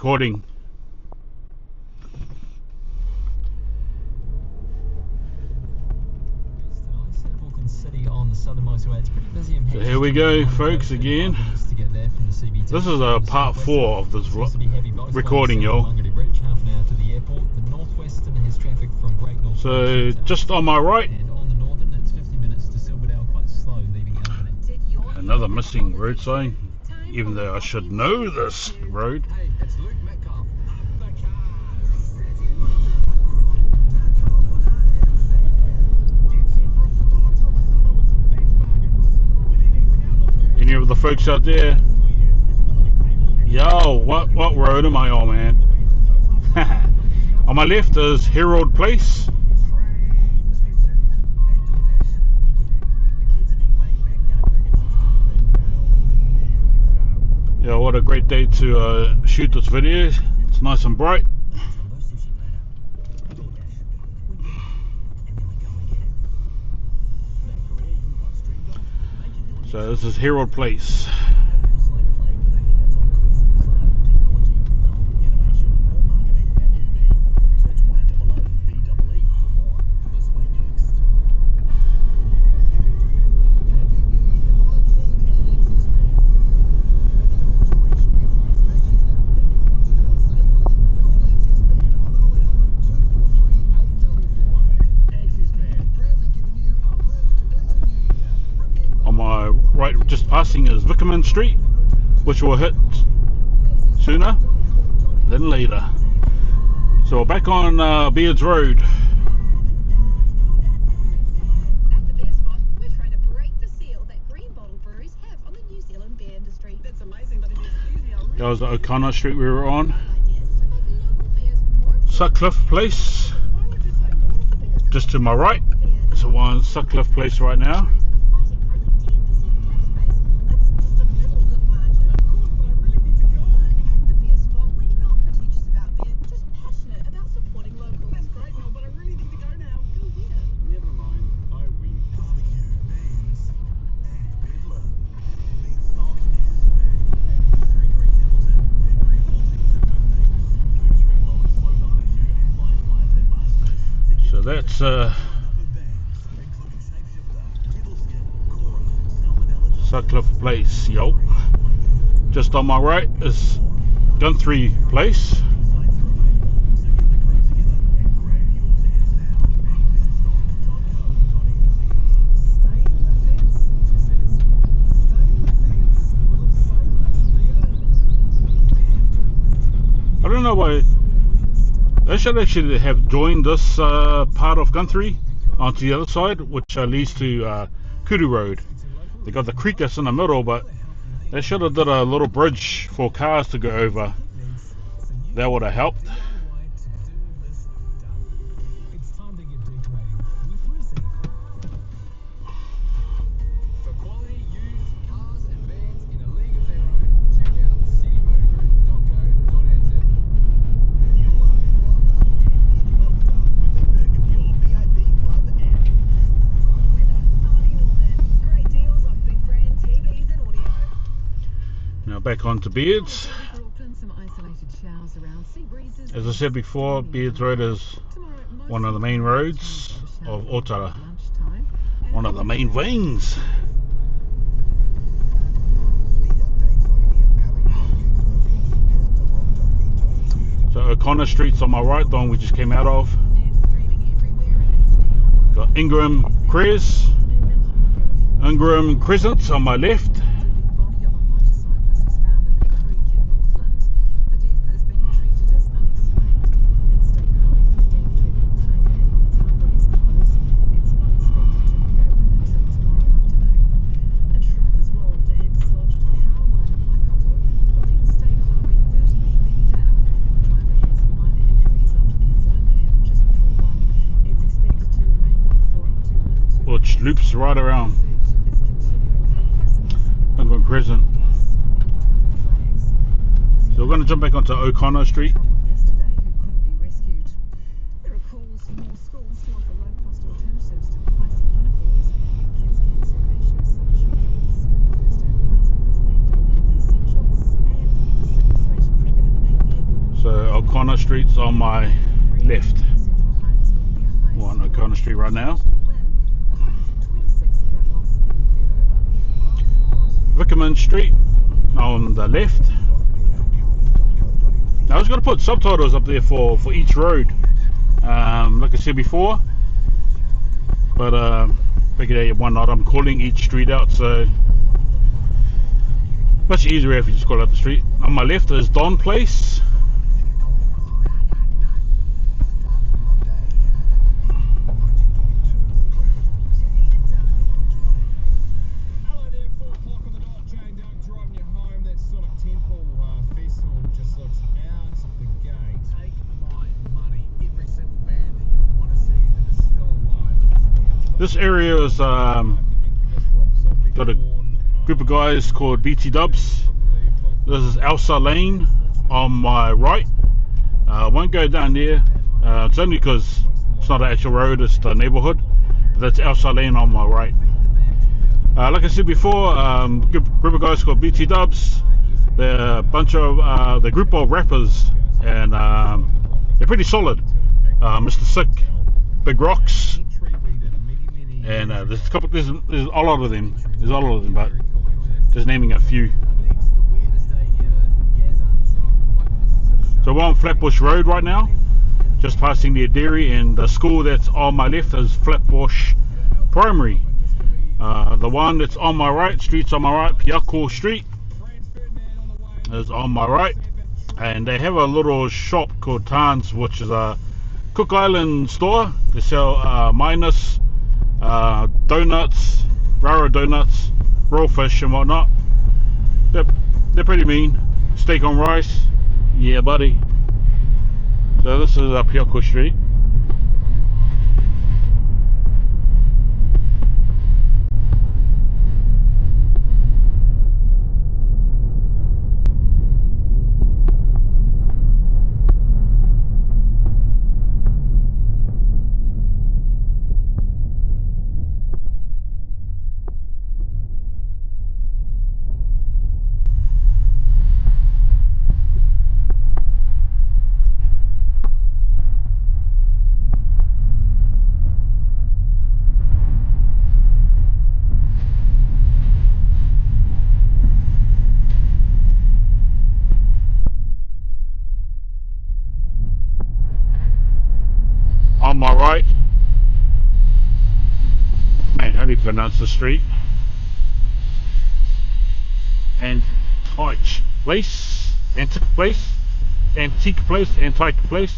recording. South Auckland City on the southern motorway. It's pretty busy and So here we go, folks, again. This is a part 4 of this recording, y'all. So just on my right, another missing road sign, even though I should know this road. Any of the folks out there? Yo, what road am I on, man? On my left is Herald Place. Yeah, what a great day to shoot this video. It's nice and bright. So this is Herald Place. Right, just passing is Vickerman Street, which will hit sooner than later. So we're back on Beards Road. At the beer spot, we're trying to break the seal that green bottle breweries have on the New Zealand beer industry. That's amazing, but that was the O'Connor Street we were on. Sutcliffe Place, just to my right. So we're on Sutcliffe Place right now. That's Sutcliffe Place, yo. Just on my right is Guthrie Place. I don't know why. They should actually have joined this part of Guthrie onto the other side, which leads to Kudu Road. They got the creek that's in the middle, but they should have did a little bridge for cars to go over. That would have helped. Back onto Beards. As I said before, Beards Road is one of the main roads of OTARA, one of the main veins. So O'Connor Street's on my right, the one we just came out of. Got Ingram Crescent on my left. Which loops right around Ingram Crescent. So we're going to jump back onto O'Connor Street. O'Connor Street's on my left. We're on O'Connor Street right now. Vickerman Street on the left. Now I was going to put subtitles up there for each road, like I said before, but figured why not. I'm calling each street out, so much easier if you just call out the street. On my left is Don Place. This area is got a group of guys called BT Dubs. This is Elsa Lane on my right. I won't go down there. It's only because it's not an actual road, it's the neighborhood. That's Elsa Lane on my right. Like I said before, group of guys called BT Dubs. They're a bunch of the group of rappers, and they're pretty solid. Mr. Sick, Big Rocks. And there's a lot of them. There's a lot of them, but just naming a few. So we're on Flatbush Road right now, just passing the dairy, and the school that's on my left is Flatbush Primary. The one that's on my right, streets on my right, Piako Street, is on my right, and they have a little shop called Tans, which is a Cook Island store. They sell minus donuts, rara donuts, raw fish and whatnot. They're pretty mean. Steak on rice, yeah buddy. So this is Piako Street. On my right, man, how do you pronounce the street? Antique Place, Antique Place.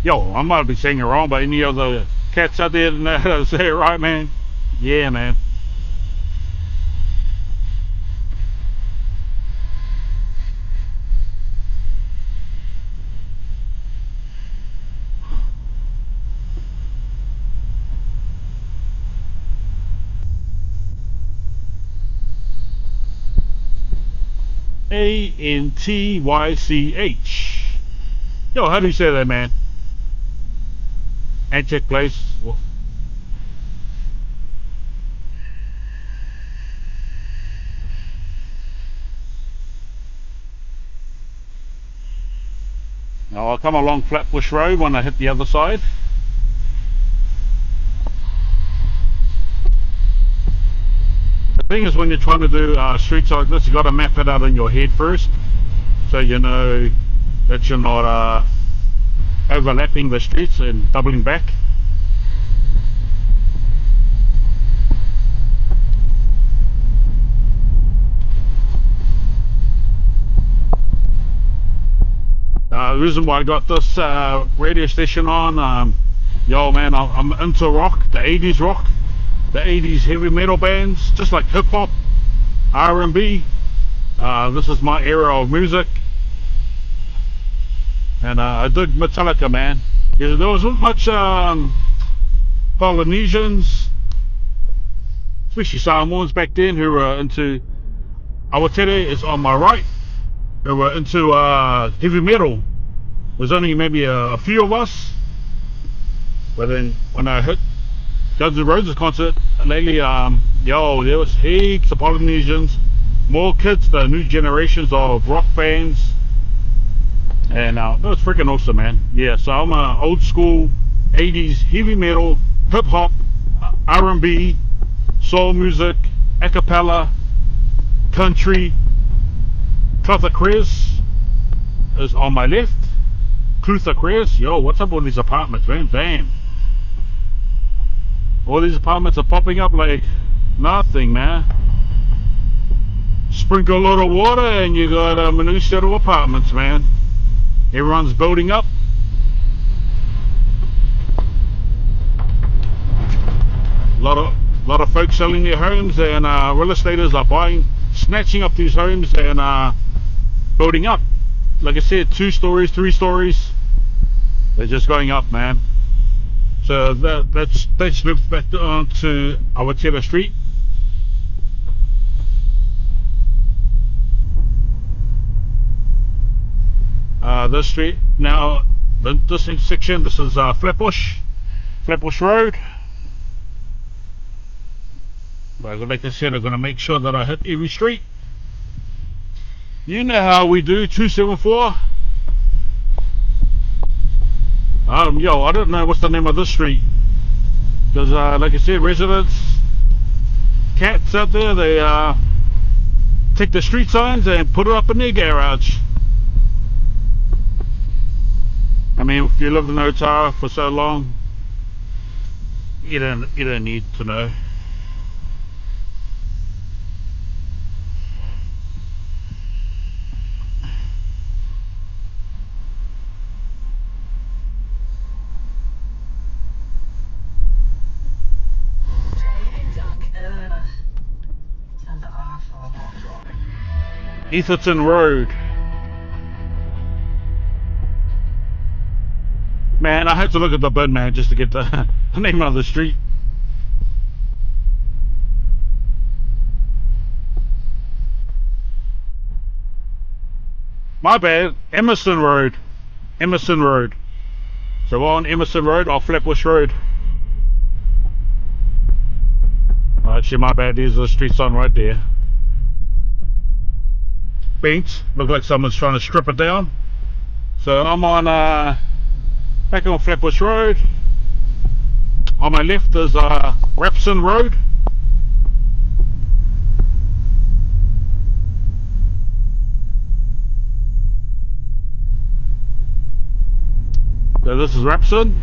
Yo, I might be saying it wrong, but any other cats out there that know how to say it right, man? Yeah, man. Antych. Yo, how do you say that, man? Antique Place. Now I'll come along Flatbush Road when I hit the other side. The thing is, when you're trying to do streets like this, you got to map it out in your head first, so you know that you're not overlapping the streets and doubling back. The reason why I got this radio station on, yo man, I'm into rock, the 80s rock, the 80s heavy metal bands, just like hip hop, R&B. This is my era of music, and I dig Metallica, man. There wasn't much Polynesians, especially Samoans back then, who were into. Awatere is on my right, who were into heavy metal. There's only maybe a few of us, but then when I hit Guns N' Roses concert lately, yo, there was heaps of Polynesians, more kids, the new generations of rock fans. And that was freaking awesome, man. Yeah, so I'm a old school 80s heavy metal, hip hop, R&B, soul music, a cappella, country. Clutha Chris is on my left. Clutha Chris, yo, what's up with these apartments, man? Damn. All these apartments are popping up like nothing, man. Sprinkle a lot of water and you got a new set of apartments, man. Everyone's building up. Lot of folks selling their homes, and real estaters are buying, snatching up these homes and building up. Like I said, 2 stories, 3 stories. They're just going up, man. So let's move back on to OTARA Street. This street now, this section, this is Flatbush Road. But like I said, I'm going to make sure that I hit every street. You know how we do, 274. Yo, I don't know what's the name of this street. Because, like I said, residents, cats out there, they take the street signs and put it up in their garage. I mean, if you lived in OTARA for so long, you don't need to know. Etherton Road. Man, I had to look at the bid, man, just to get the name of the street. My bad, Emerson Road. Emerson Road. So we're on Emerson Road off Flatbush Road. Actually, my bad, there's the street sign right there. Bent, look like someone's trying to strip it down. So I'm on back on Flatbush Road. On my left is Rapson Road. So this is Rapson.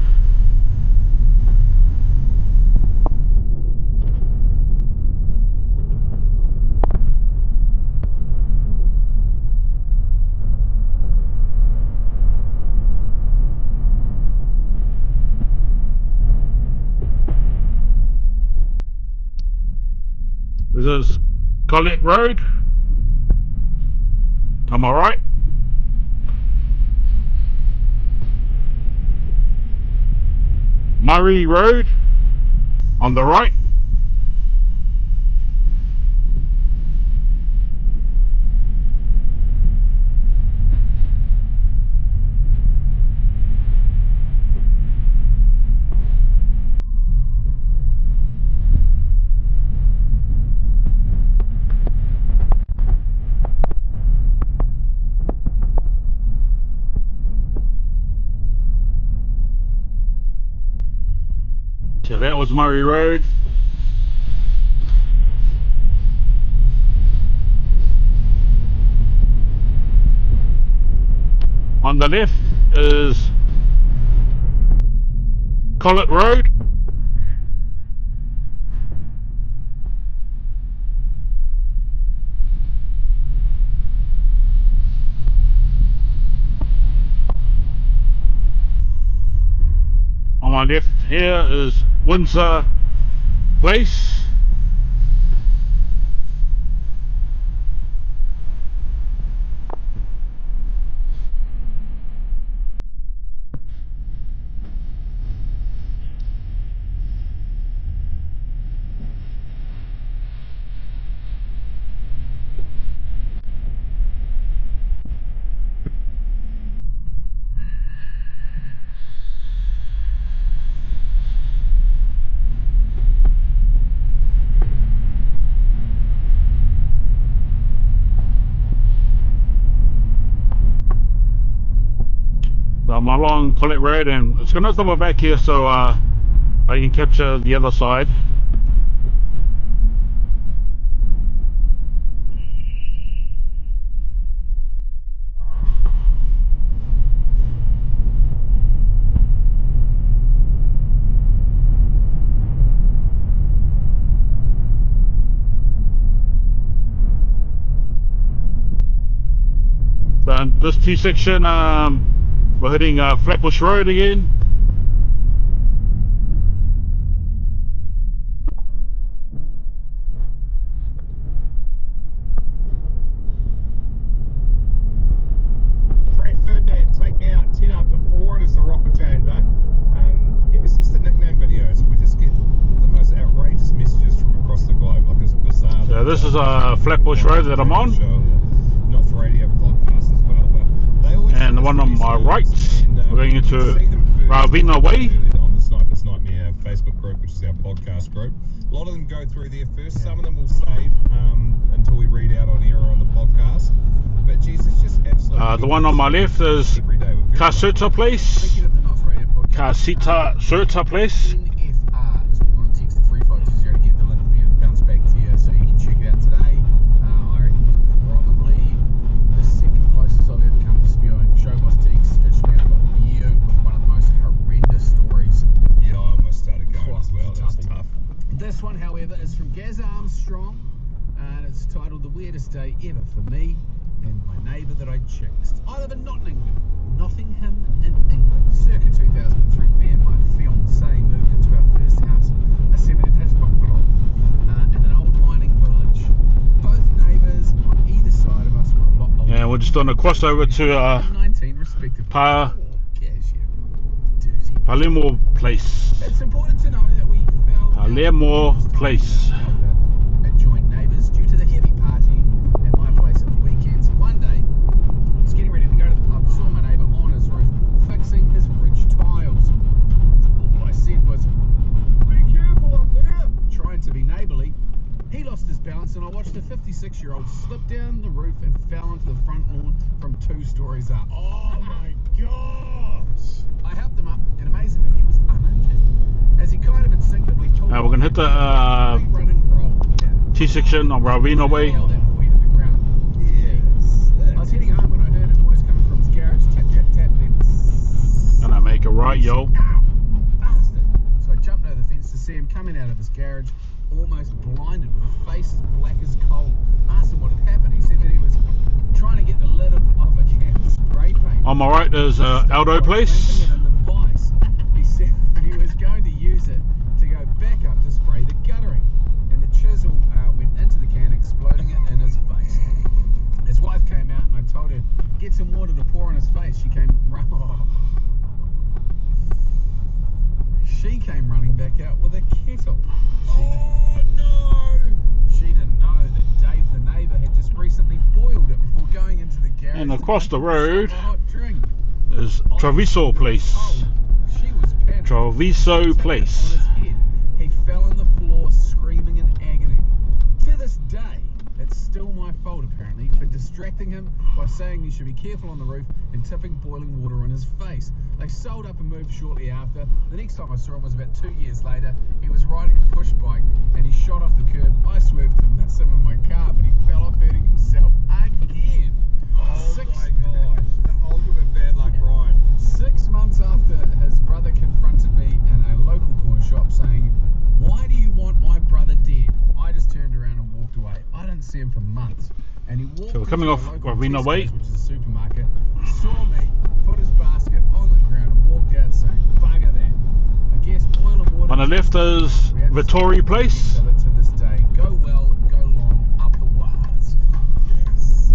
This is Collette Road. Am I right? Murray Road on the right. So that was Murray Road. On the left is Collette Road. On my left here is Windsor Place. I'm along Colette Road, and it's gonna stop back here so I can capture the other side. And this T section, we're hitting Flatbush Road again. Bradford, take me out 10 after 4, and it's the Rocket Jane, yeah, this is the nickname videos. We just get the most outrageous messages from across the globe, like it's bizarre. So this is Flatbush Road that I'm on. Not for radio podcast as well, but they always. And the one on my right, we're going into Ravina Way. On the Sniper's Nightmare Facebook group, which is our podcast group. A lot of them go through there first. Some of them will save until we read out on air or on the podcast. But Jesus, just absolutely. The one on my left is Kasita Place. Kasita Surta Place. NFR is what you want to text the 352 to get the link and bounce back to you so you can check it out today. I reckon probably the second closest I've ever come to spewing. Showboss Teague stitched me up a view with one of the most horrendous stories. Yeah, I almost started going as well. That was tough. This one, however, is from Gaz Armstrong, and it's titled "The Weirdest Day Ever for Me and My Neighbour That I Jinxed." I live in Nottingham in England. Circa 2003, me and my fiancée moved into our first house, a semi-detached bungalow in an old mining village. Both neighbours on either side of us were a lot older. Yeah, we're just on a crossover to 19 respectively. Palermo Place. It's important to know that we fell Palermo Place. adjoined neighbours due to the heavy partying at my place at the weekends. One day, I was getting ready to go to the pub, saw my neighbour on his roof fixing his bridge tiles. All I said was, "Be careful up there," trying to be neighbourly. He lost his balance and I watched a 56-year-old slip down the roof and fell into the front lawn from 2 stories up. Oh my gosh! I helped him up, and amazingly, he was uninjured, as he kind of instinctively pulled We're gonna hit the running roll. Yeah. T section on Ravina Way. Nailed that boy to the ground. Yes. I was heading home when I heard a noise coming from his garage. Tap, tap, tap, then Gonna make it right, yo. ow, bastard. So I jumped over the fence to see him coming out of his garage, almost blinded with a face as black as coal. Asked him what had happened. He said that he was trying to get the lid of a can of spray paint. On my right is Aldo Place. Clinking it in the vice. He said he was going to use it to go back up to spray the guttering, and the chisel went into the can, exploding it in his face. His wife came out and I told her, get some water to pour on his face. She came running back out with a kettle. Oh no! She didn't know that Dave the neighbour had just recently boiled it before going into the garage. And across the road a hot drink. is Treviso Place. Oh, she was panicked. Treviso Taking it Place. on his head. He fell on the floor screaming in agony. To this day, it's still my fault apparently for distracting him by saying he should be careful on the roof and tipping boiling water on his face. They sold up and moved shortly after. The next time I saw him was about 2 years later. He was riding a push bike and he shot off the curb. I swerved to miss him in my car, but he fell off hurting himself again. Oh my gosh! The ultimate bad luck ride. 6 months after his brother confronted me in a local corner shop saying, "Why do you want my brother dead?" I just turned around and walked away. I didn't see him for months. And he walked So we're coming into off a local Ravina Way. Tesco's, which is a supermarket, saw me, put his basket on the ground and walked out saying, "Bugger that." I guess oil and water. On the left is Vittori Place. To this day. Go well, go long, up the wires. Yes.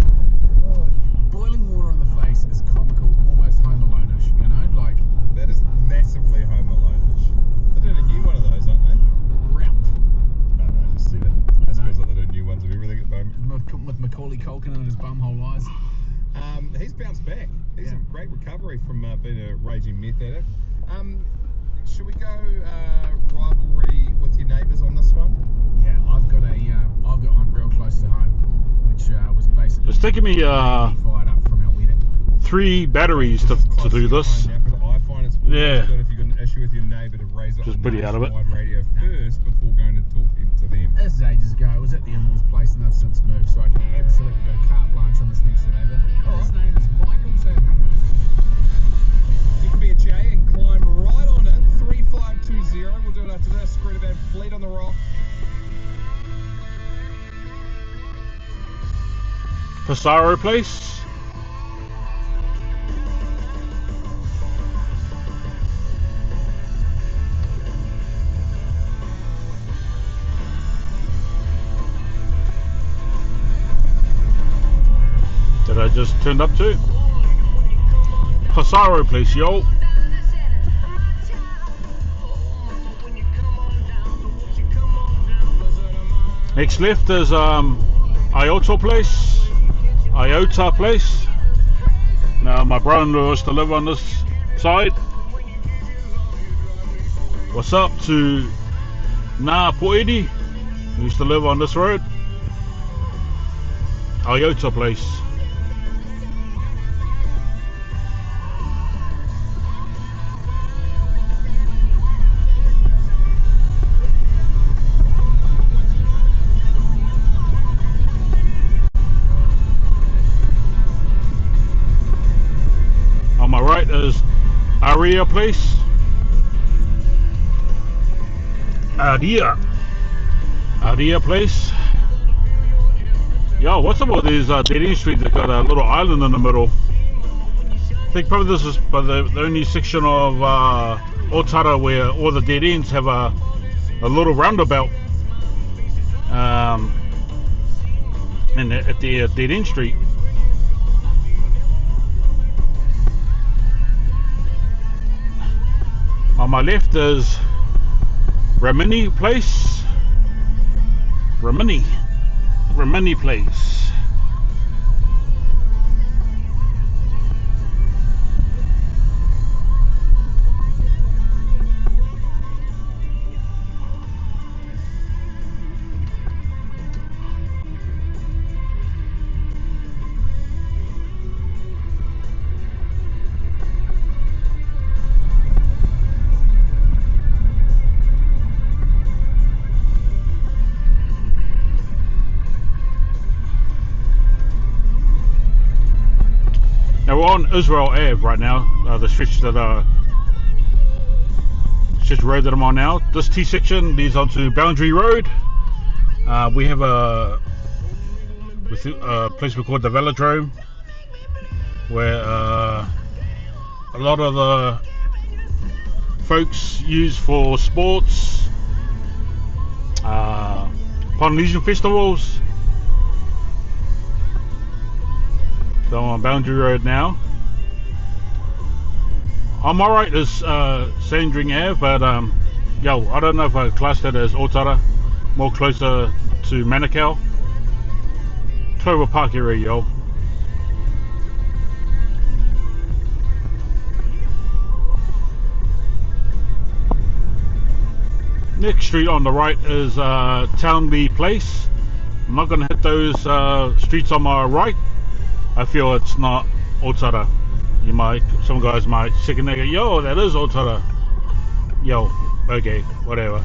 Boiling water on the face is comical, almost Home Alone-ish, you know, like That is massively Home Alone-ish. They're doing a new one of those, aren't they? route. No, I just see that. It feels like they're doing new ones of everything at the moment. With Macaulay Culkin and his bumhole eyes. He's bounced back. He's Yeah. a great recovery from being a raging meth addict. Should we go rivalry with your neighbours on this one? Yeah, I've got one real close to home, which was basically It's taking me fired up from our wedding. 3 batteries to do this. I find it's Yeah. good if you've got an issue with your neighbour to raise it Just on pretty out of it. nationwide radio first before going and talking to them. This is ages ago. I was at the in-laws place and they've since moved, so I can absolutely go carte blanche on this next door neighbour. His name is Michael. Say hello. You can be a J and climb right on it. 3520. We'll do it after this. Greta Van Fleet on the rock. Passaro Place. That I just turned up to. Passaro Place, yo. Next left is IOTA Place. Now my brother-in-law used to live on this side. What's up to Ngā Poedi, who used to live on this road. IOTA Place. On my right is Aria Place. Aria Place. Yo, what's up with these dead end streets that got a little island in the middle? I think probably this is the only section of OTARA where all the dead ends have a little roundabout at the dead end street. On my left is Ramini Place. Ramini Place. Now we're on Israel Ave right now, the stretch road that I'm on now. This T section leads onto Boundary Road. We have a place we call the Velodrome, where a lot of the folks use for sports, Polynesian festivals. So I'm on Boundary Road now. On my right is Sandring Ave, but yo, I don't know if I class that as OTARA, more closer to Manukau. Clover Park area, yo. Next street on the right is Townley Place. I'm not going to hit those streets on my right. I feel it's not OTARA. Some guys might second nigga, yo, that is OTARA. Yo, okay, whatever.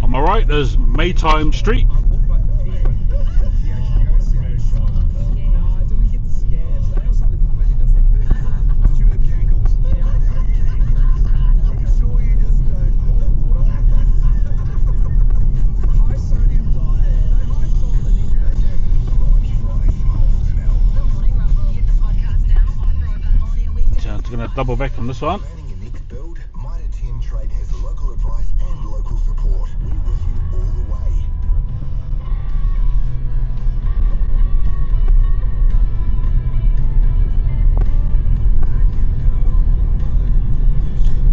On my right is Maytime Street. Gonna double back on this one. Planning your next build, Mitre 10 Trade has local advice and local support. We're with you all the way.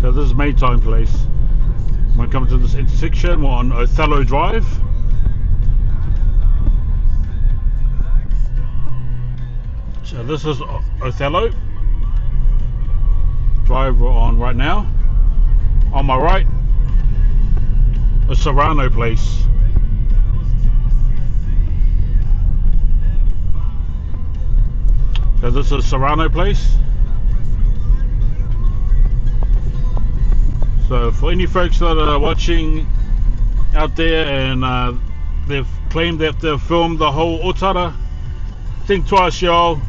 So this is Maytime Place. When we come to this intersection, we're on Othello Drive. So this is Othello. Drive on right now. On my right, a Serrano place. So this is Serrano place. So for any folks that are watching out there and they've claimed that they've filmed the whole Otara, think twice, y'all.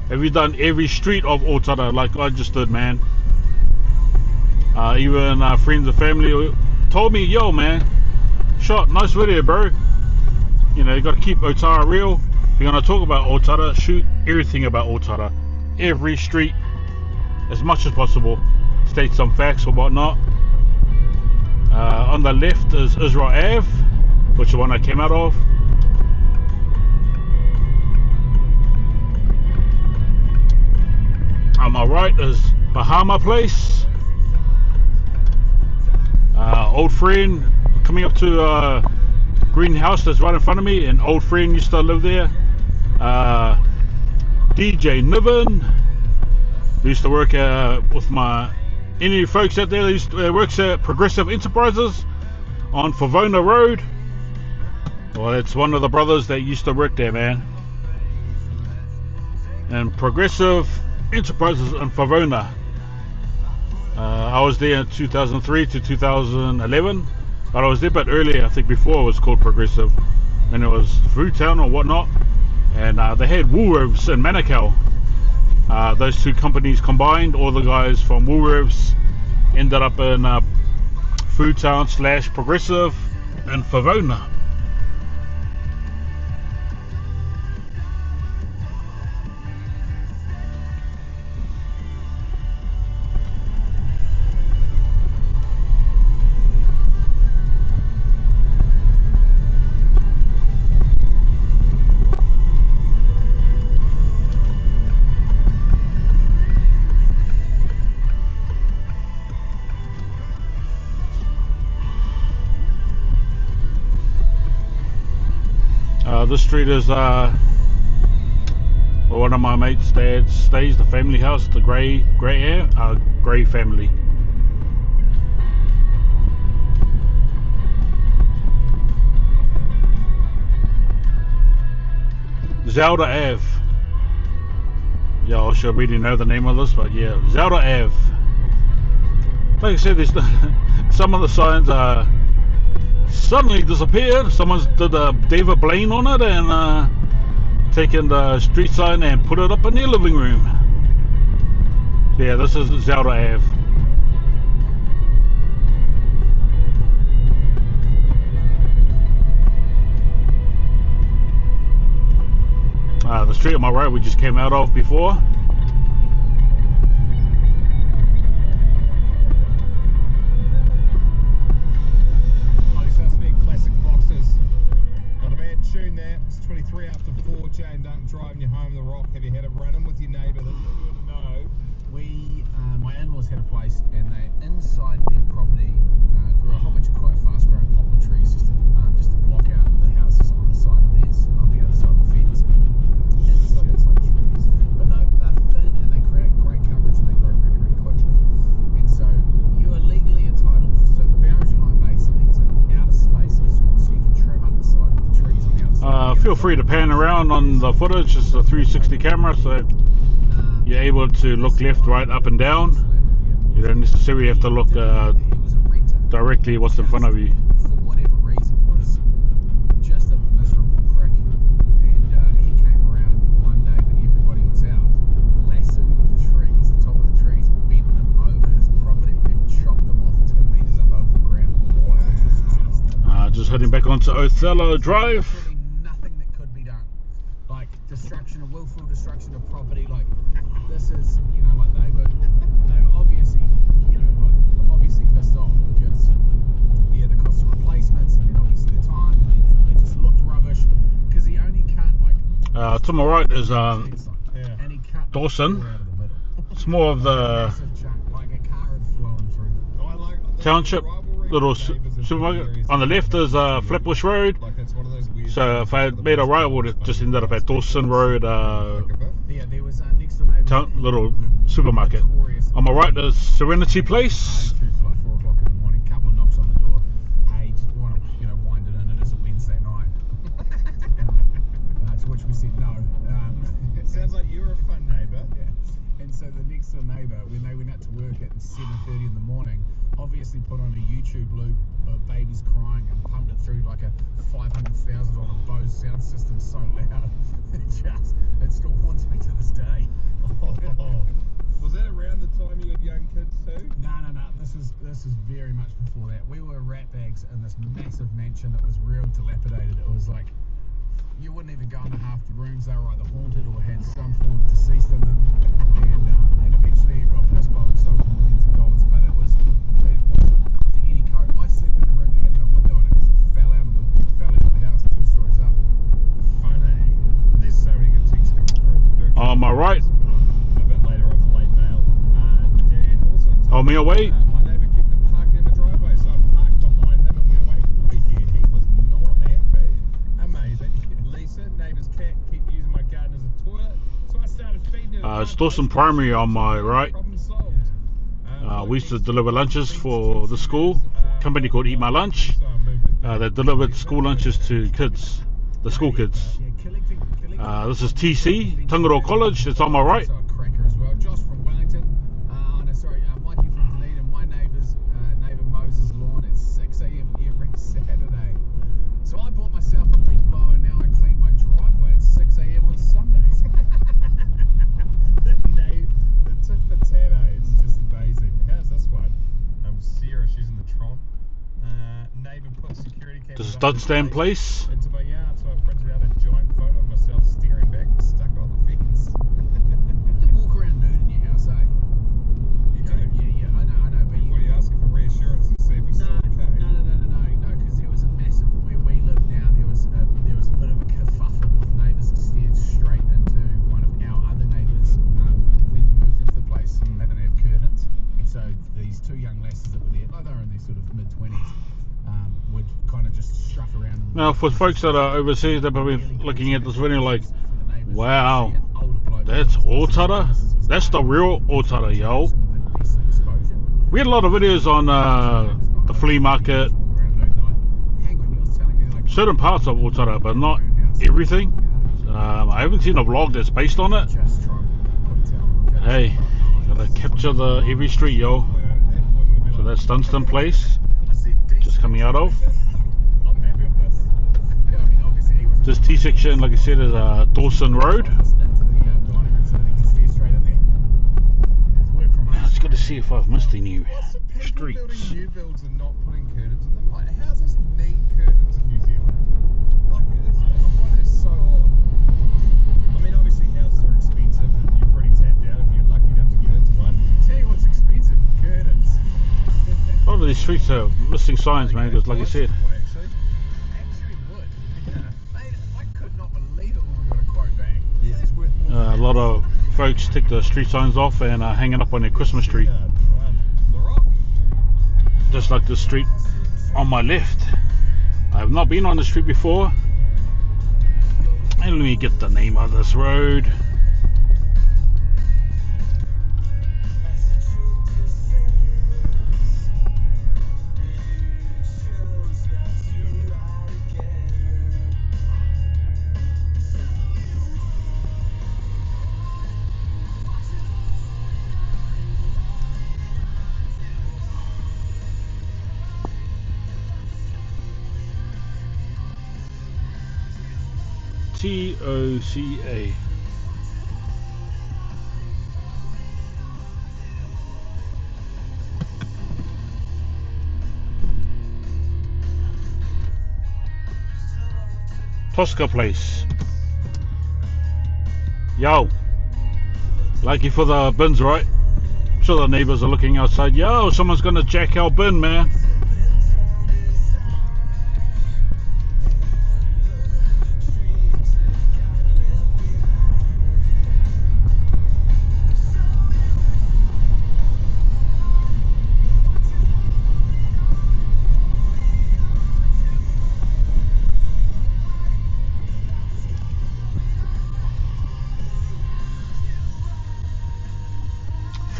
Have you done every street of Otara like I just did, man? Even friends and family told me, yo man, shot, nice video bro. You know, you got to keep Otara real. If you're going to talk about Otara, shoot everything about Otara. Every street, as much as possible. State some facts or whatnot. On the left is Israel Ave, which is the one I came out of. On my right is Bahama Place. Old friend coming up to greenhouse that's right in front of me. An old friend used to live there. DJ Niven. We used to work with my any folks out there that works at Progressive Enterprises on Favona Road. Well, it's one of the brothers that used to work there, man. And Progressive Enterprises in Favona. I was there in 2003 to 2011, but I was there a bit earlier. I think before it was called Progressive, and it was Foodtown or whatnot. And they had Woolworths in Manukau. Those two companies combined, all the guys from Woolworths ended up in Foodtown / Progressive in Favona. This street is where one of my mates' dads stays, the family house, the Gray family. Zelda Ave. Yeah, I should really know the name of this, but yeah, Zelda Ave. Like I said, there's some of the signs are suddenly disappeared. Someone's did a David Blaine on it and taken the street sign and put it up in their living room. So yeah, this is Zelda Ave. The street on my right we just came out of before. Tune there. It's 23 after 4. Jane Dunk driving you home the rock. Have you had a run-in with your neighbour that you wouldn't know? We, my in-laws had a place, and they inside their property grew a whole bunch of quite fast-growing poplar trees just to block out the houses on the side of theirs, on the other side of the fence. Inside trees, but they're thin and they create great coverage and they grow really, really quickly. And so you are legally entitled. So the boundary line basically to outer spaces, so you can trim up the side of the trees on the outer side. Feel free to pan around on the footage. It's a 360 camera, so you're able to look left, right, up and down. You don't necessarily have to look directly what's in front of you. For whatever reason, was just a miserable prick, and he came around one day when everybody was out, lassoed the trees, the top of the trees, bent them over his property and chopped them off 2 meters above the ground. Just heading back onto Othello Drive. Nothing that could be done, like destruction of willful destruction of property. Like this is, you know, like they were obviously, you know, like obviously pissed off because yeah, the cost of replacements and obviously the time, and it just looked rubbish because he only cut like. To my right is and he cut Dawson. out of the middle. It's more of the Massive chunk, like a car had flown through. I like township. rivalry little supermarket. On the left is Flatbush Road. Like it's one of those weird. So if I had made a right, I would have just ended up at Dawson Road, Yeah, there was next door neighbour. little supermarket. On my right there's Serenity Place. Through for like 4 o'clock in the morning. Couple of knocks on the door. Hey, just want to wind it in. It is a Wednesday night. To which we said no. It sounds like you're a fun neighbour. Yeah. And so the next door neighbour, when they went out to work at 7:30 in the morning, obviously put on a YouTube loop of babies crying and pumped it through like a $500,000 Bose sound system so loud. It still haunts me to this day. Was that around the time you had young kids too? No. This is very much before that. We were rat bags in this massive mansion that was real dilapidated. It was like you wouldn't even go into half the rooms. They were either haunted or had some form of deceased in them. And eventually it got pissed by and sold for millions of dollars. But it wasn't up to any code. I slept in a room that had no window in it because it fell out of the house 2 stories up. Funny. There's so many good things coming through. On my right, A bit later on for late mail. Dan also on my way. my neighbour kept him parked in the driveway, so I parked behind him and went away for the weekend. He was not happy. Amazing. Lisa, neighbour's cat, keep using my garden as a toilet, so I started feeding her. It's Dawson Primary on my right. Problem solved. We used to deliver lunches for the school. Company called Eat My Lunch. So I moved it. They delivered school lunches to kids, the school kids. Yeah, killing. This is TC, Tangaroa College. It's on my right. So a cracker as well. Josh from Wellington. Mikey from Dunedin. My neighbour Moses' lawn at 6 a.m. every Saturday. So I bought myself a leaf blower and now I clean my driveway at 6 a.m. on Sundays. the tit for tat, it's just amazing. How's this one? Sarah, she's in the Tron. Neighbour put security cameras This is up Dunstan Place. into my yard, so I printed out a giant photo of myself staring back and stuck it on the fence. You walk around nude in your house, eh? You do? Yeah, I know, but What are you asking for reassurance to see if it's still okay? No, because there was a massive, where we live now, there was a bit of a kerfuffle with neighbours that steered straight into one of our other neighbours when we moved into the place. They didn't have curtains, so these 2 young lasses that were there, they were in their sort of mid-20s, would kind of just struff around. Now, for folks that are overseas, they're probably looking at this video like, wow, that's OTARA? That's the real OTARA, yo. We had a lot of videos on the flea market, certain parts of OTARA, but not everything. I haven't seen a vlog that's based on it. Hey, gotta capture every street, yo. So that's Dunstan Place, just coming out of. This T section, like I said, is Dawson Road. I just got to see if I've missed any streets. Building new builds and not putting curtains in them. Like, how does this need curtains in New Zealand? Like, I find that so odd. I mean, obviously houses are expensive and you're pretty tapped out if you're lucky enough to get into one. Tell you what's expensive, curtains. A lot of these streets are missing signs, man, because like I said, Actually would. I could not believe it when we got a quote back. Yeah. That's worth more. a lot of folks take the street signs off and are hanging up on their Christmas tree. Just like the street on my left. I have not been on the street before. And let me get the name of this road. TOCA. Tosca Place. Yo. Lucky for the bins, right? I'm sure the neighbors are looking outside. Yo, someone's gonna jack our bin, man.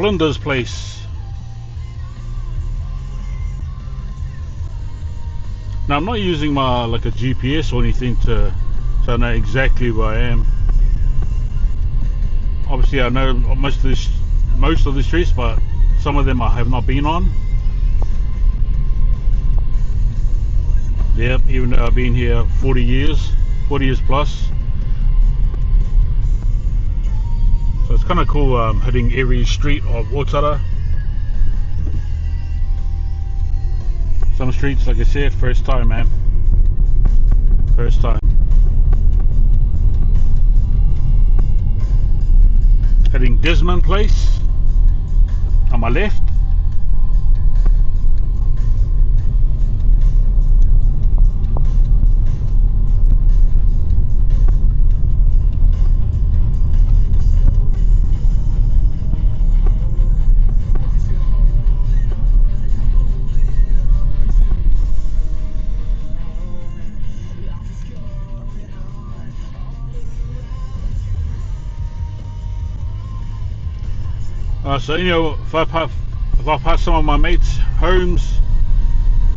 Flinders place. Now I'm not using my like a GPS or anything so I know exactly where I am. Obviously I know most of the streets, but some of them I have not been on. Yep, even though I've been here 40 years plus. So it's kind of cool hitting every street of OTARA. Some streets, like I said, first time, man. First time. Heading Desmond Place on my left. So you know, if I pass some of my mates' homes,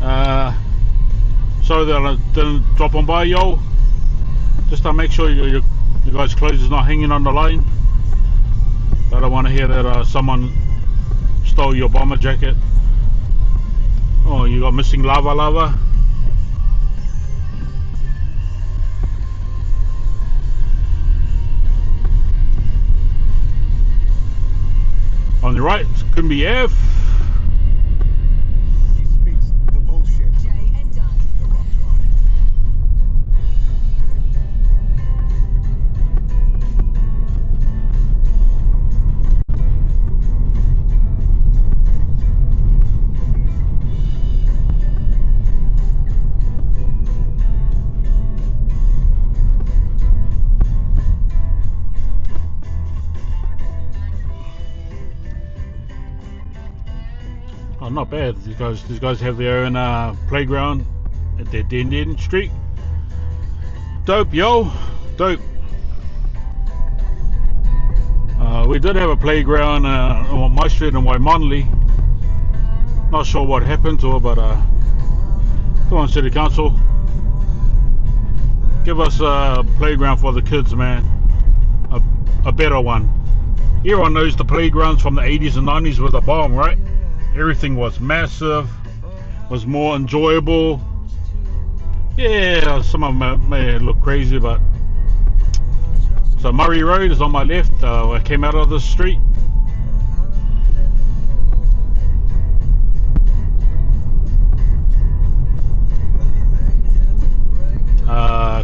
so that I didn't drop on by y'all, just to make sure your guys' clothes is not hanging on the line. I don't want to hear that someone stole your bomber jacket. Oh, you got missing lava. On the right, it's Kumbi Ave. He speaks the bullshit. Jay and Doug. The rock god. Oh, not bad. These guys have their own playground at their Den Street. Dope, yo, dope. We did have a playground on my street in Waimanali. Not sure what happened to it, but come on, City Council, give us a playground for the kids, man. A better one. Everyone knows the playgrounds from the 80s and 90s were the bomb, right? Everything was massive, was more enjoyable. Yeah, some of them may look crazy, but so Murray Road is on my left. I came out of the street.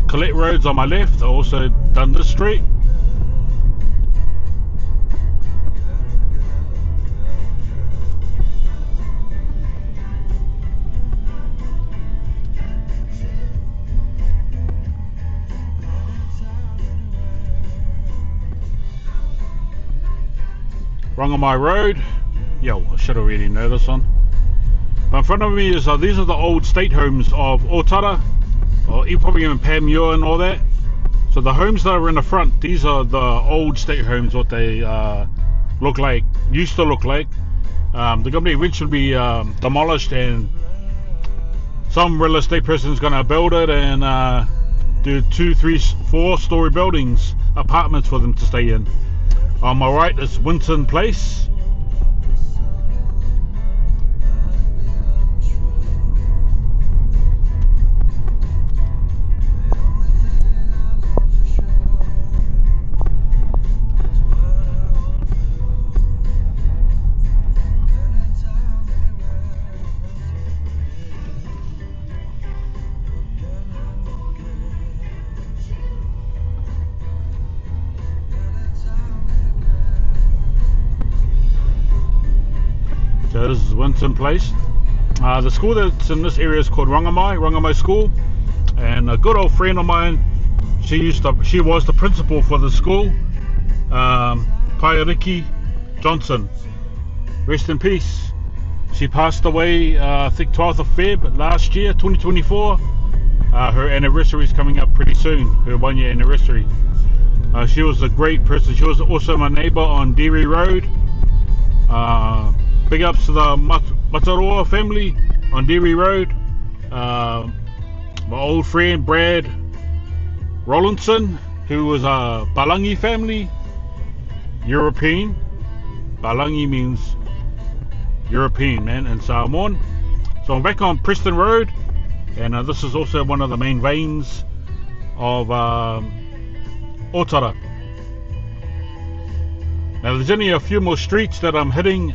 Colette Road's on my left. I also done this street. Rangamai Road. Yo, I should already know this one. But in front of me is these are the old state homes of OTARA, or probably even Panmure and all that. So the homes that are in the front, these are the old state homes, what they look like, used to look like. They're going to be eventually demolished, and some real estate person is going to build it and do 2, 3, 4-story buildings, apartments for them to stay in. On my right is Winton Place. So this is Winton Place. The school that's in this area is called Rangamai School, and a good old friend of mine, she was the principal for the school, Pairiki Johnson. Rest in peace. She passed away, I think 12th of Feb last year, 2024. Her anniversary is coming up pretty soon, her 1-year anniversary. She was a great person. She was also my neighbor on Dairy Road. Big ups to the Mataroa family on Dairy Road. My old friend Brad Rollinson, who was a Palangi family, European. Palangi means European, man, in Samoan. So I'm back on Preston Road, and this is also one of the main veins of OTARA. Now there's only a few more streets that I'm hitting,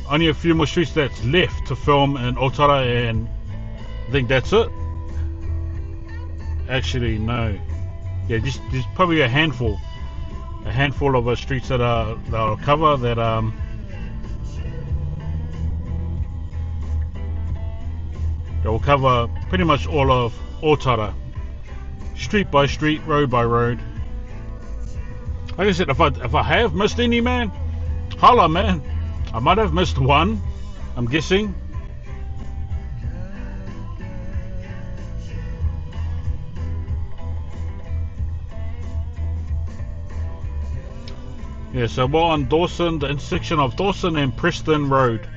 only a few more streets that's left to film in OTARA, and I think that's it. Actually no, yeah, just probably a handful of streets that I'll cover, that will cover pretty much all of OTARA, street by street, road by road. Like I said, if I have missed any, man, holla, man. I might have missed one, I'm guessing. Yeah, so we're on Dawson, the intersection of Dawson and Preston Road.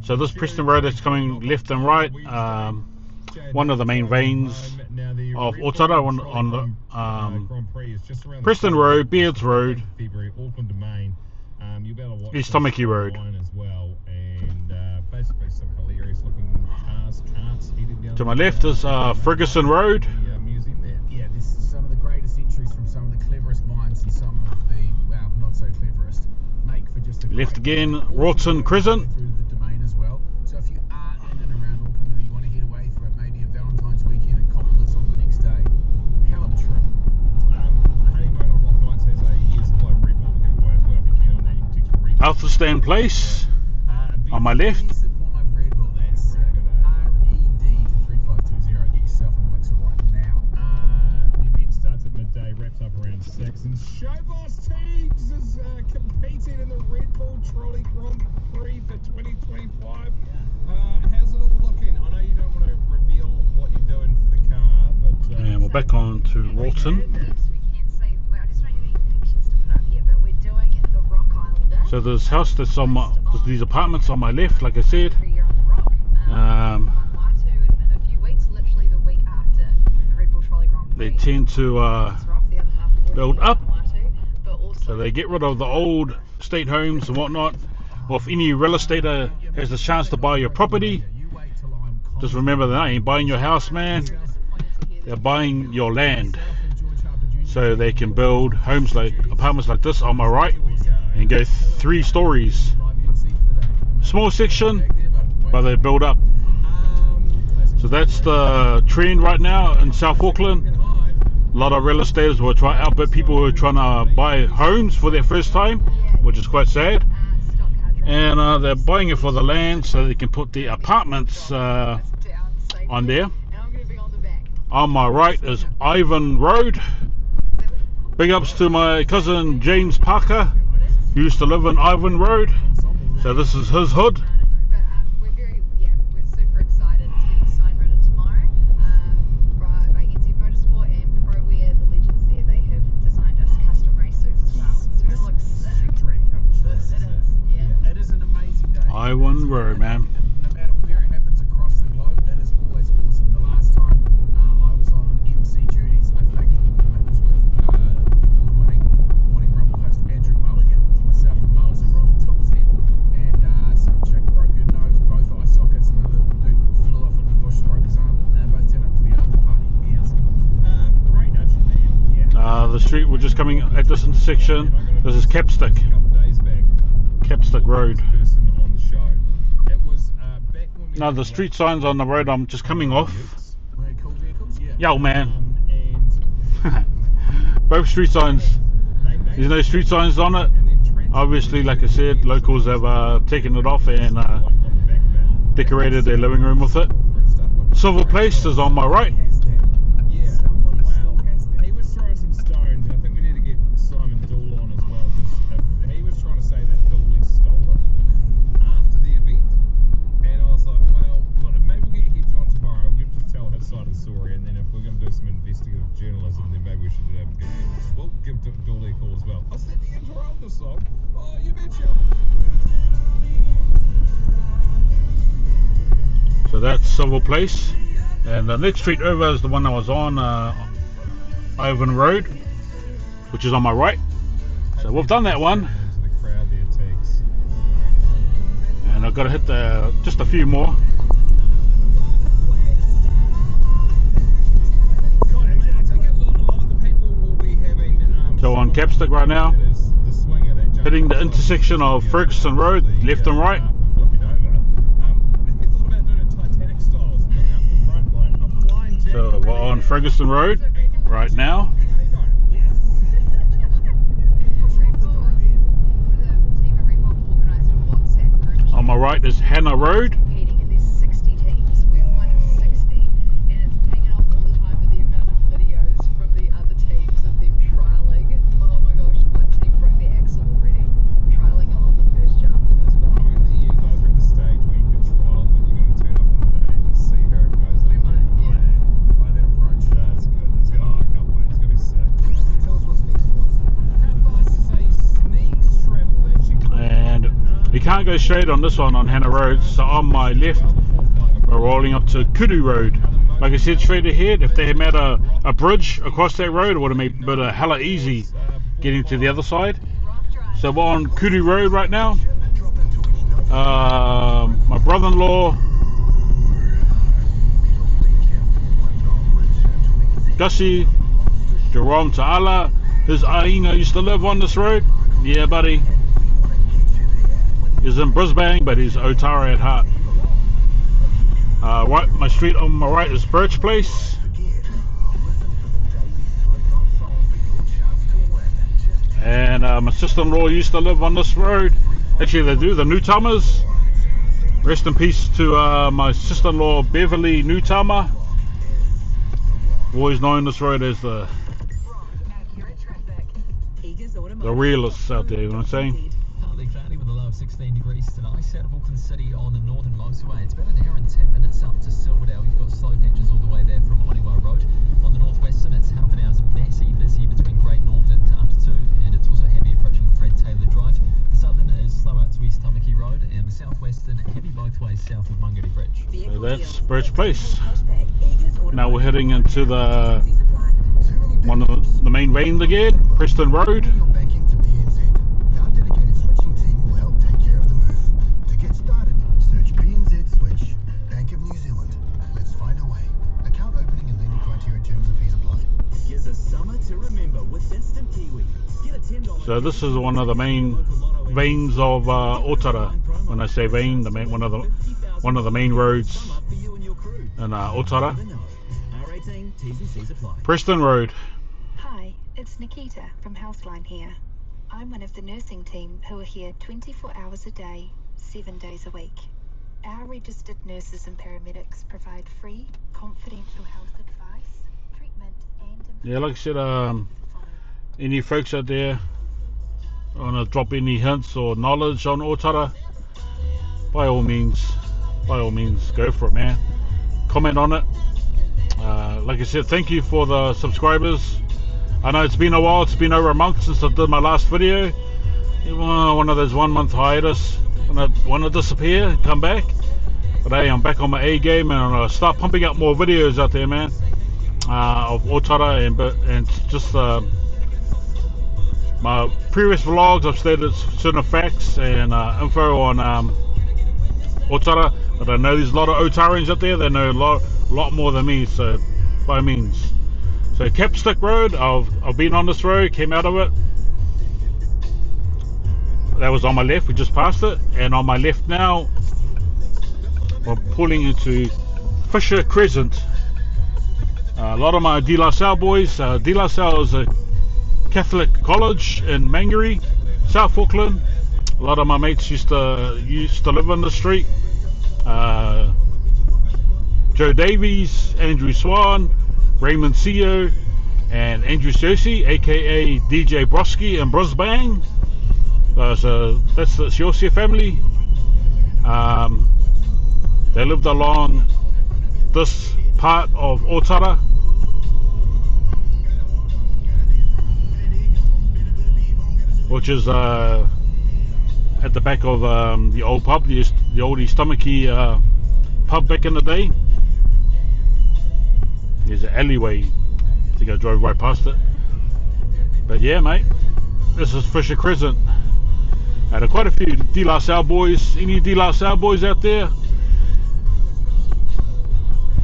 So this Preston Road that's coming left and right, one of the main veins of OTARA on the Preston Road, Beards Road, East Tamaki Road. To my left is Ferguson Road. Yeah, this is some of the greatest entries from some of the cleverest minds and some of the, well, not so cleverest. Make for just a Left again, Rawton Crescent. Through the domain as well. So if you are in and around Auckland, or you want to head away for maybe a Valentine's weekend and copple this on the next day, hell of a trip. Honeymoon on Rock Nights has a year's supply of Red Bull giveaway as well. If you're keen on that, you can text Red Bull. Alpha Place on my left. That's RED to 3520. Get yourself in the mixer right now. The event starts at midday, wraps up around 6, and Showboss Teagues is competing in the Red Bull Trolley Grand Prix for 2025. How's it all looking? I know you don't want to reveal what you're doing for the car, but... And we're back on to Rawton. So this house that's on my, these apartments on my left, like I said. They tend to build up, so they get rid of the old state homes and whatnot. Or if any real estater has the chance to buy your property, just remember that they ain't buying your house, man. They're buying your land, so they can build homes like apartments like this on my right and go 3 stories. Small section, but they build up. So that's the trend right now in South Auckland. A lot of real estaters will try to outbid people who are trying to buy homes for their first time, which is quite sad. And they're buying it for the land so they can put the apartments on there. On my right is Ivan Road. Big ups to my cousin James Parker, who used to live in Ivan Road. So this is his hood. Ivan Road, man. No matter where it happens across the globe, it is always awesome. The last time I was on MC duties, I think it was with award-winning Morning Rumble host Andrew Mulligan, myself and Mullins and Robert Tools then, and some chick broke her nose, both eye sockets, and another dude flew off into the bush, broke his arm. Both turned up to the after party. Yes. Great notion, man. Yeah. The street we're just coming at this intersection. This is Capstick. Capstick Road. Now the street signs on the road I'm just coming off. Yo, man. Both street signs. There's no street signs on it. Obviously, like I said, locals have taken it off and decorated their living room with it. Silver Place is on my right. He was throwing some stones, and I think we need to get Simon Dool on as well, because he was trying to say that Dooley stole it after the event. And I was like, well, maybe we'll get Hedge on tomorrow. We'll just tell his side of the story, and then if we're going to do some investigative journalism, then maybe we should give Dooley a call as well. I said the interrupt the song. Oh, So that's Civil Place, and the next street over is the one I was on, Ivan Road, which is on my right. So we've done that one, and I've got to hit just a few more. So on Capstick right now, hitting the intersection of Ferguson Road, left and right. So we're on Ferguson Road right now. On my right is Hannah Road. You can't go straight on this one on Hannah Road, so on my left we're rolling up to Kudu Road. Like I said, straight ahead, if they had made a bridge across that road, it would have made it a hella easy getting to the other side. So we're on Kudu Road right now. My brother-in-law Gussie Jerome Ta'ala, his Aina used to live on this road. Yeah, buddy. He's in Brisbane, but he's Otara at heart. Right, my street on my right is Birch Place. And my sister-in-law used to live on this road. Actually, they do, the Newtamers. Rest in peace to my sister-in-law Beverly Newtamer. Always known this road as the realists out there, you know what I'm saying? Partly cloudy with a low of 16 degrees tonight. South Auckland City on the northern motorway. It's about an hour and 10 minutes up to Silverdale. You've got slow patches all the way there from Oniwa Road. On the northwestern, it's half an hour's massy busy between Great Northern to up to 2, and it's also heavy approaching Fred Taylor Drive. The southern is slow out to East Tamaki Road, and the southwestern heavy both ways south of Mangere Bridge. So that's Birch Place. Now we're heading into one of the main veins again, Preston Road. So this is one of the main veins of OTARA. When I say vein, one of the main roads in OTARA. Preston Road. Hi, it's Nikita from Houseline here. I'm one of the nursing team who are here 24 hours a day, 7 days a week. Our registered nurses and paramedics provide free, confidential health advice, treatment and... Yeah, like I said, any folks out there want to drop any hints or knowledge on OTARA, by all means go for it, man. Comment on it. Like I said, thank you for the subscribers. I know it's been a while, it's been over a month since I did my last video. One of those 1 month hiatus when I want to disappear, come back. But hey, I'm back on my A game, and I'm going to start pumping out more videos out there, man, of OTARA and just my previous vlogs. I've stated certain facts and info on OTARA, but I know there's a lot of OTARIANS out there. They know a lot more than me, so by means. So Capstick Road, I've been on this road, came out of it. That was on my left, we just passed it, and on my left now we're pulling into Fisher Crescent. A lot of my De La Salle boys, De La Salle is a Catholic college in Mangere, South Auckland. A lot of my mates used to live on the street. Joe Davies, Andrew Swan, Raymond Seo, and Andrew Cersei, aka DJ Broski in Brisbane. So that's the Cersei family. They lived along this part of OTARA. Which is at the back of the old pub, the oldie stomachy pub back in the day. There's an alleyway. I think I drove right past it. But yeah, mate, this is Fisher Crescent. There are quite a few De La Salle boys. Any De La Salle boys out there?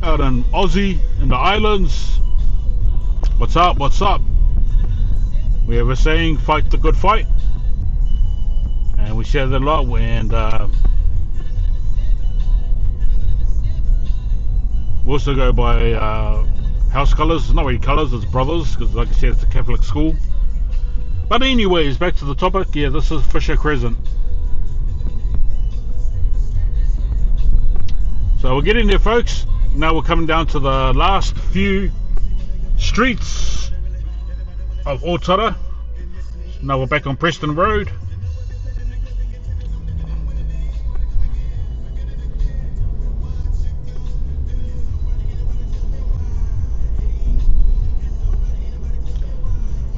Out in Aussie, in the islands. What's up? What's up? We have a saying, fight the good fight. And we say that a lot. And we also go by house colours. It's not really colours, it's brothers, because like I said, it's a Catholic school. But anyways, back to the topic. Yeah, this is Fisher Crescent. So we're getting there, folks. Now we're coming down to the last few streets of OTARA. Now we're back on Preston Road.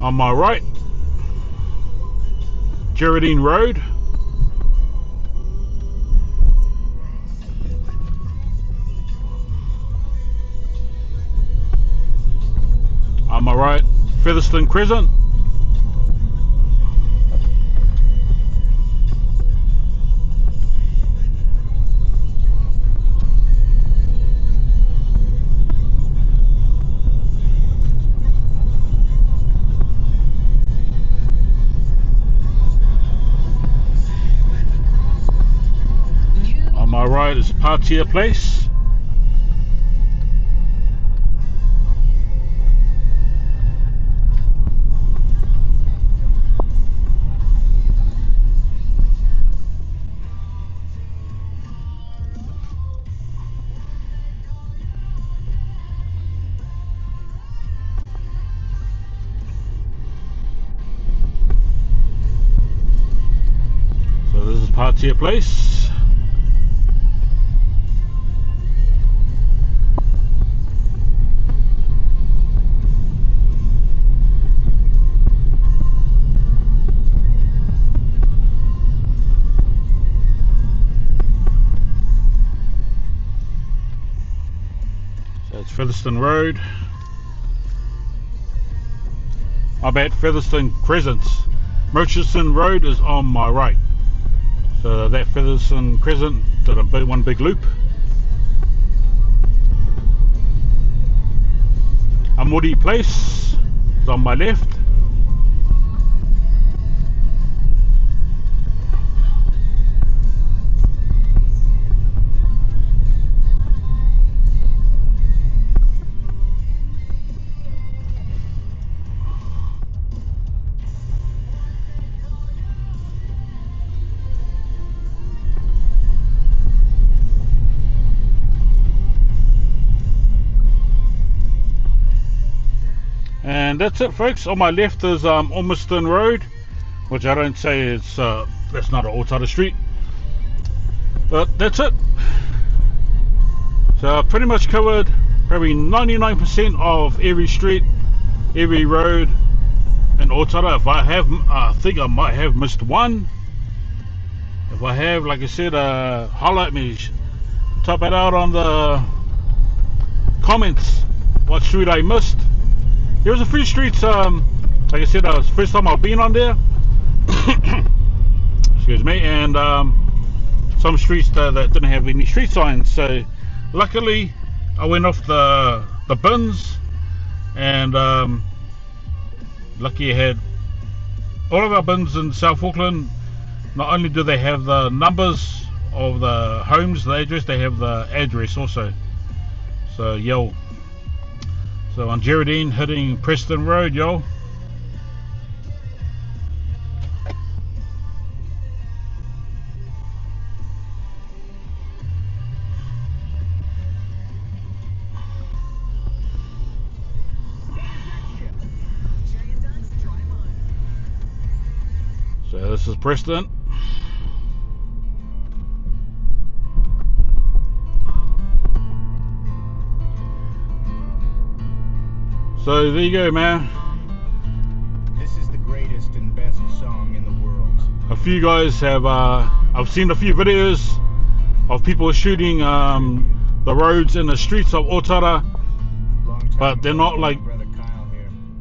On my right, Geraldine Road. On my right, Featherston Crescent. On my right is Partia Place. So this is Partia Place. It's Featherston Road. I bet Featherston Crescent. Murchison Road is on my right. So that Featherston Crescent did one big loop. Amori Place is on my left. And that's it, folks. On my left is Ormiston Road, which I don't say it's that's not an OTARA street, but that's it. So I pretty much covered probably 99% of every street, every road in OTARA. If I have, I think I might have missed one. If I have, like I said, holler at me, type it out on the comments what street I missed. There was a few streets, like I said, it's the first time I've been on there. Excuse me. And some streets that didn't have any street signs. So luckily I went off the bins, and lucky I had all of our bins in South Auckland. Not only do they have the numbers of the homes, the address, they have the address also. So yo. So on Geraldine heading Preston Road, yo. So this is Preston. So there you go, man. This is the greatest greatest and best song in the world. A few guys have, I've seen a few videos of people shooting the roads and the streets of OTARA, but they're not like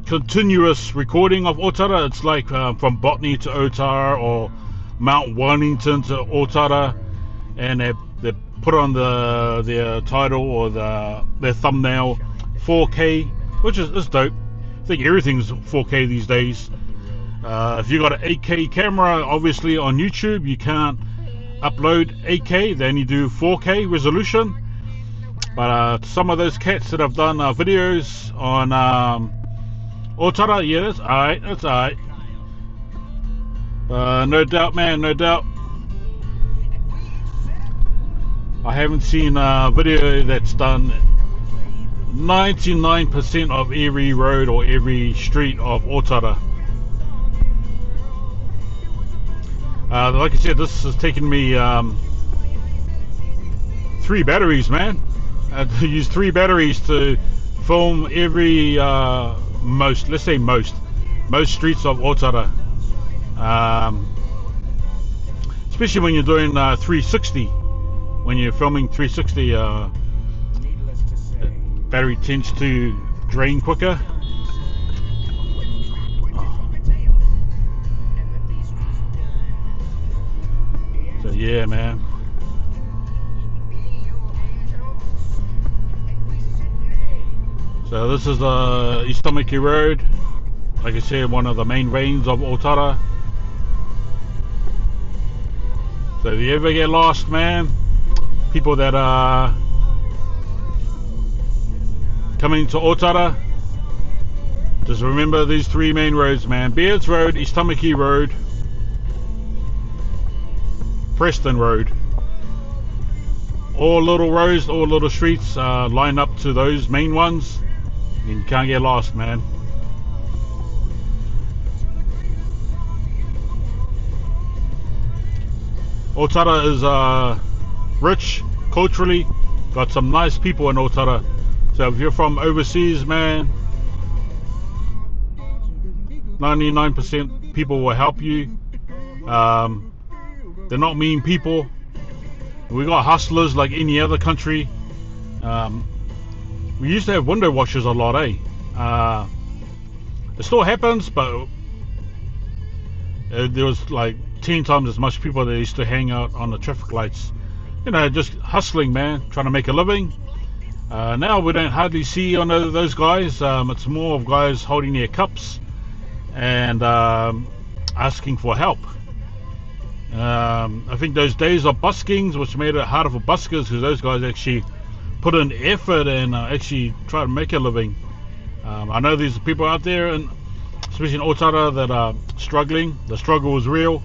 continuous recording of OTARA. It's like from Botany to OTARA or Mount Wellington to OTARA, and they put on their title or their thumbnail 4K, which is dope. I think everything's 4K these days. If you got an 8K camera, obviously on YouTube you can't upload 8K, they only do 4K resolution. But some of those cats that have done videos on OTARA, yeah, that's alright, that's alright. No doubt, man, no doubt. I haven't seen a video that's done 99% of every road or every street of OTARA. Like I said, this has taken me 3 batteries, man. I had to use 3 batteries to film every most streets of OTARA. Especially when you're doing 360. When you're filming 360, battery tends to drain quicker. So yeah, man. So this is the East Tamaki Road. Like I said, one of the main veins of OTARA. So if you ever get lost, man, people that are coming to OTARA, just remember these 3 main roads, man. Beards Road, East Tamaki Road, Preston Road. All little roads, all little streets line up to those main ones, and you can't get lost, man. OTARA is rich culturally, got some nice people in OTARA. So if you're from overseas, man, 99% people will help you. They're not mean people. We got hustlers like any other country. We used to have window washers a lot, eh? It still happens, but there was like 10 times as much people that used to hang out on the traffic lights. You know, just hustling, man, trying to make a living. Now we don't hardly see on those guys. It's more of guys holding their cups and asking for help. I think those days of buskings, which made it harder for buskers, because those guys actually put in effort and actually try to make a living. I know there's people out there, and especially in OTARA, that are struggling. The struggle is real,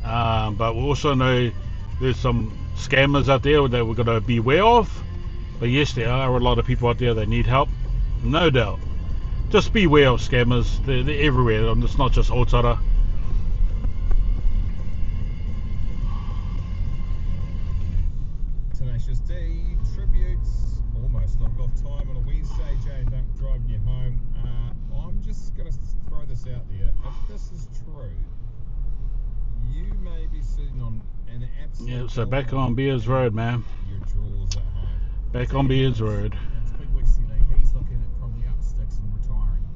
but we also know there's some scammers out there that we're going to be aware of. But yes, there are a lot of people out there that need help, no doubt. Just beware of scammers. They're everywhere, and it's not just OTARA. Tenacious D tributes. Almost knock off time on a Wednesday. Jay, don't driving you home. I'm just going to throw this out there. If this is true, you may be sitting on an absolute... Yeah, so back on Beards Road, man. Your drawers at home. Back on Beards Road. It's big weeks today. He's looking at probably up sticks and retiring,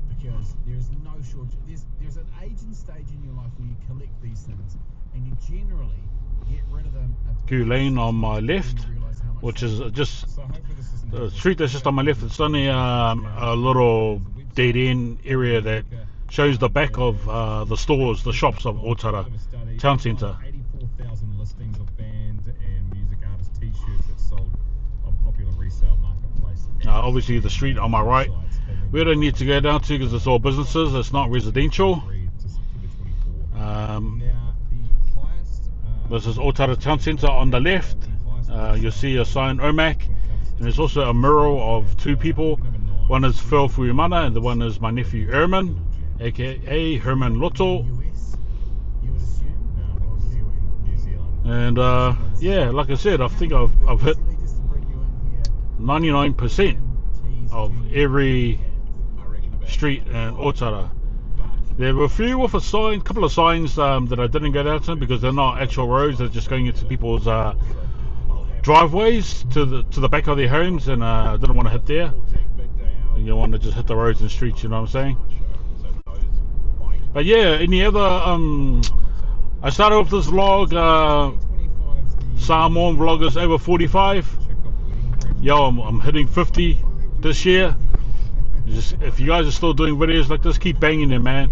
because there's no shortage. There's an age and stage in your life where you collect these things, and you generally get rid of them. Lane on my left, which is just the street that's just on my left. It's only a little dead end area that shows the back of the stores, the shops of OTARA Town Centre. 84,000 listings of band and music artist t-shirts that sold on popular resale marketplace. Obviously the street on my right, we don't need to go down to because it's all businesses, it's not residential. This is OTARA Town Centre on the left. You'll see a sign OMAC, and there's also a mural of 2 people. One is Phil Fuimana and the one is my nephew Herman, aka Herman Lotto. And yeah, like I said, I think I've hit 99% of every street in OTARA. There were a few with a sign, couple of signs that I didn't go down to because they're not actual roads. They're just going into people's driveways to the back of their homes, and I didn't want to hit there. You want to just hit the roads and streets, you know what I'm saying? But yeah, any other I started with this vlog, Samoan vloggers over 45. Yo, I'm hitting 50 this year. If you guys are still doing videos like this, keep banging them, man.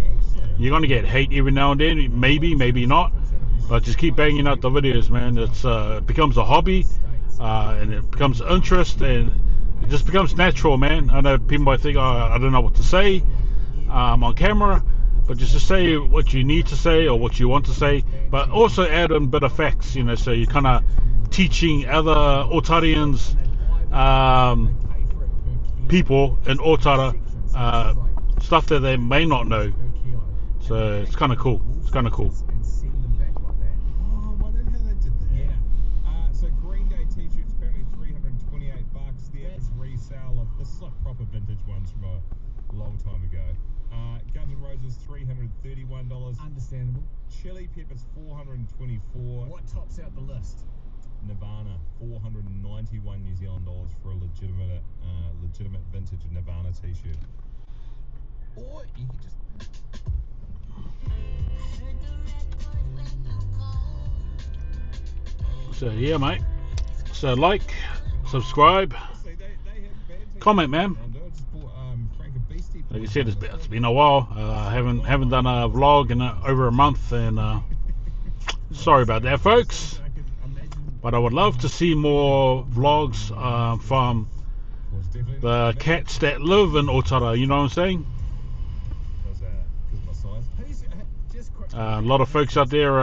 You're gonna get hate every now and then, maybe not, but just keep banging out the videos, man. It becomes a hobby, and it becomes interest, and it just becomes natural, man. I know people might think, oh, I don't know what to say on camera, but just say what you need to say or what you want to say, but also add in a bit of facts, you know, so you're kind of teaching other OTARIANS, people in Otara, stuff that they may not know. So it's kind of cool. It's kind of cool. Oh, I wonder how they did that. Yeah. So Green Day t-shirts apparently $328. The average resale of this is like proper vintage ones from a long time ago. Guns N' Roses $331. Understandable. Chili Peppers $424. What tops out the list? Nirvana $491 New Zealand dollars for a legitimate vintage Nirvana t-shirt. Or you could just So yeah, mate. So like, subscribe, comment, man. Like I said, it's been a while. I haven't done a vlog in over a month, and sorry about that, folks. But I would love to see more vlogs from the cats that live in Otara. You know what I'm saying? A lot of folks out there.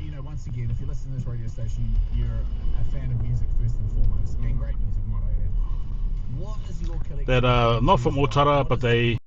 You know, once again, if you listen to this radio station, you're a fan of music first and foremost, and great music, might I add. What is your that are not from Otara, but they